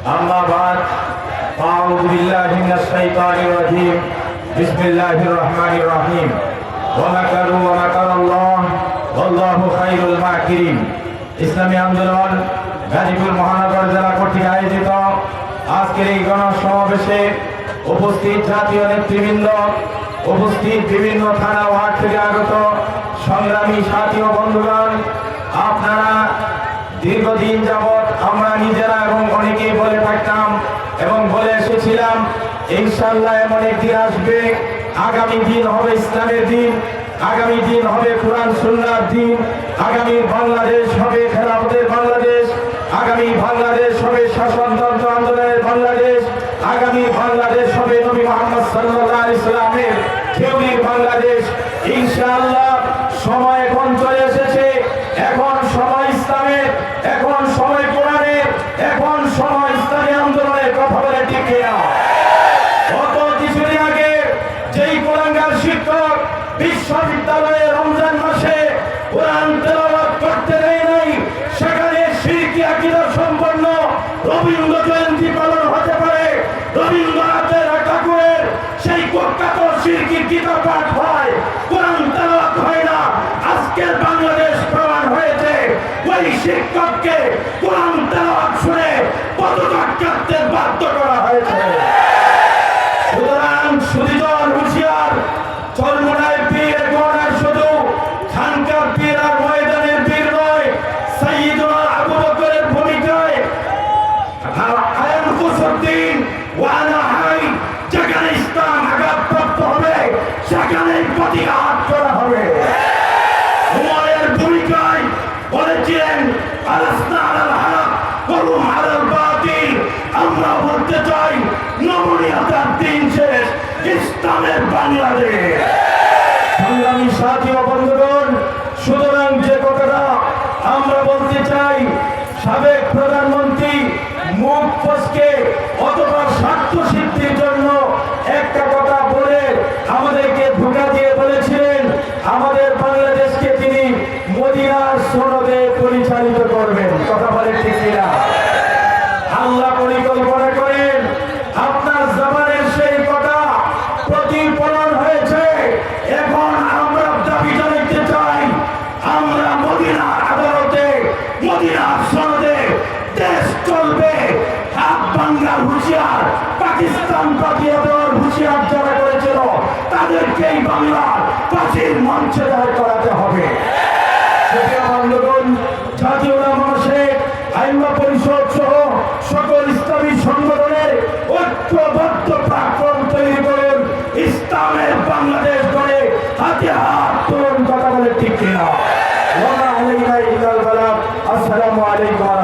أما بعد أعوذ بالله من الشيطان الرجيم بسم الله الرحمن الرحيم ومكروا ومكر الله والله خير الماكرين ইসলামী আন্দোলন গাজীপুর মহানগর জেলা কর্তৃক আয়োজিত আজকের এই গণসমাবেশে উপস্থিত জাতীয় নেতৃবৃন্দ, উপস্থিত বিভিন্ন থানা ওয়ার্ড থেকে আগত সংগ্রামী সাথী ও বন্ধুগণ, আপনারা দীর্ঘদিন যাবৎ আমরা নিজেরা এবং অনেকেই বলে থাকতাম এবং বলে এসেছিলাম, ইনশাআল্লাহ এমন একদিন আসবে, আগামী দিন হবে ইসলামের দিন, আগামী দিন হবে কোরআন সুন্নাহর দিন, আগামী বাংলাদেশ হবে খেলাফতের বাংলাদেশ, আগামী বাংলাদেশ হবে শাসনতন্ত্র আন্দোলনের বাংলাদেশ, আগামী বাংলাদেশ হবে নবী মুহাম্মদ সাল্লাল্লাহু আলাইহি সাল্লামের কেউলির বাংলাদেশ। ইনশাআল্লাহ সময় এখন চলে এসেছে, এখন সময় ইসলামের, এখন সময় কোরআনের, এখন সময় ইসলামী আন্দোলনের কথা বলে ঠিক কিনা? গত কিছুদিন আগে যেই কোরআনগার শিক্ষক বিশ্ববিদ্যালয়ে রমজান মাসে কোরআন তেলাওয়াত করতে দেয় নাই, সেখানে শিরকি আকীদা সম্পন্ন রবীন্দ্র জয়ন্তী পালন হতে পারে, রবীন্দ্রনাথের ঠাকুরের সেই কুখ্যাত শিরকি গীতা পাঠ হয়, কোরআন তেলাওয়াত হয় না। আজকের বাংলাদেশ প্রমাণ হয়েছে ওই শিক্ষককে কোরআন তেলাওয়াত শুনে পদত্যাগ করতে বাধ্য করা হয়েছে। সুতরাং সুদীজন হুঁশিয়ার, চরমোনায় পীর গণার শুধু খানকার পীর আর ময়দানের পীর নয়, সাইয়্যিদুনা আবু বকরের ভূমিকায় আয়ান কুসুদ্দিন ওয়ানা হাই, যেখানে ইসলাম আঘাতপ্রাপ্ত হবে সেখানেই প্রতিঘাত করা হবে। উমরের ভূমিকায় বলেছিলেন আলাসনা আলাল হক ওয়াহুম আলাল বাতিল, আমরা বলতে চাই নবনিয়তার দিন শেষ, ইসলামের বাংলাদেশ। সংগ্রামী সাথী ও বন্ধুগণ, সুতরাং যে কথাটা আমরা বলতে চাই, সাবেক প্রধানমন্ত্রী মুখ ফসকে অথবা স্বার্থ সিদ্ধির জন্য একটা কথা বলে আমাদেরকে ধোঁকা দিয়ে বলেছিলেন আমাদের বাংলাদেশকে তিনি মদিনার সনদে পরিচালিত করবেন। কথা বলে ঠিক কিনা? আল্লাহ পরিকল্পনা করেন আপনার জবানের সেই কথা প্রতিফলন হয়েছে। এখন আমরা দাবি জানাতে চাই, আমরা মদিনার আদালতে, মদিনার সনদে দেশ চলবে। হাত ভাঙ্গার হুঁশিয়ার, পাকিস্তান পাঠিয়ে দেওয়ার হুঁশিয়ার যারা করেছিল তাদেরকেই বাংলার ফাঁসির মঞ্চে দাঁড় করাতে হবে। জাতীয় মহাসচিব, আইনগত পরিষদ সহ সকল ইসলামী সংগঠনের ঐক্যবদ্ধ প্ল্যাটফর্ম তৈরি করেন, ইসলামের বাংলাদেশ গড়ে হাতে হাত তুলুন। কথা বলে ঠিক কিনা? আসসালামু আলাইকুম।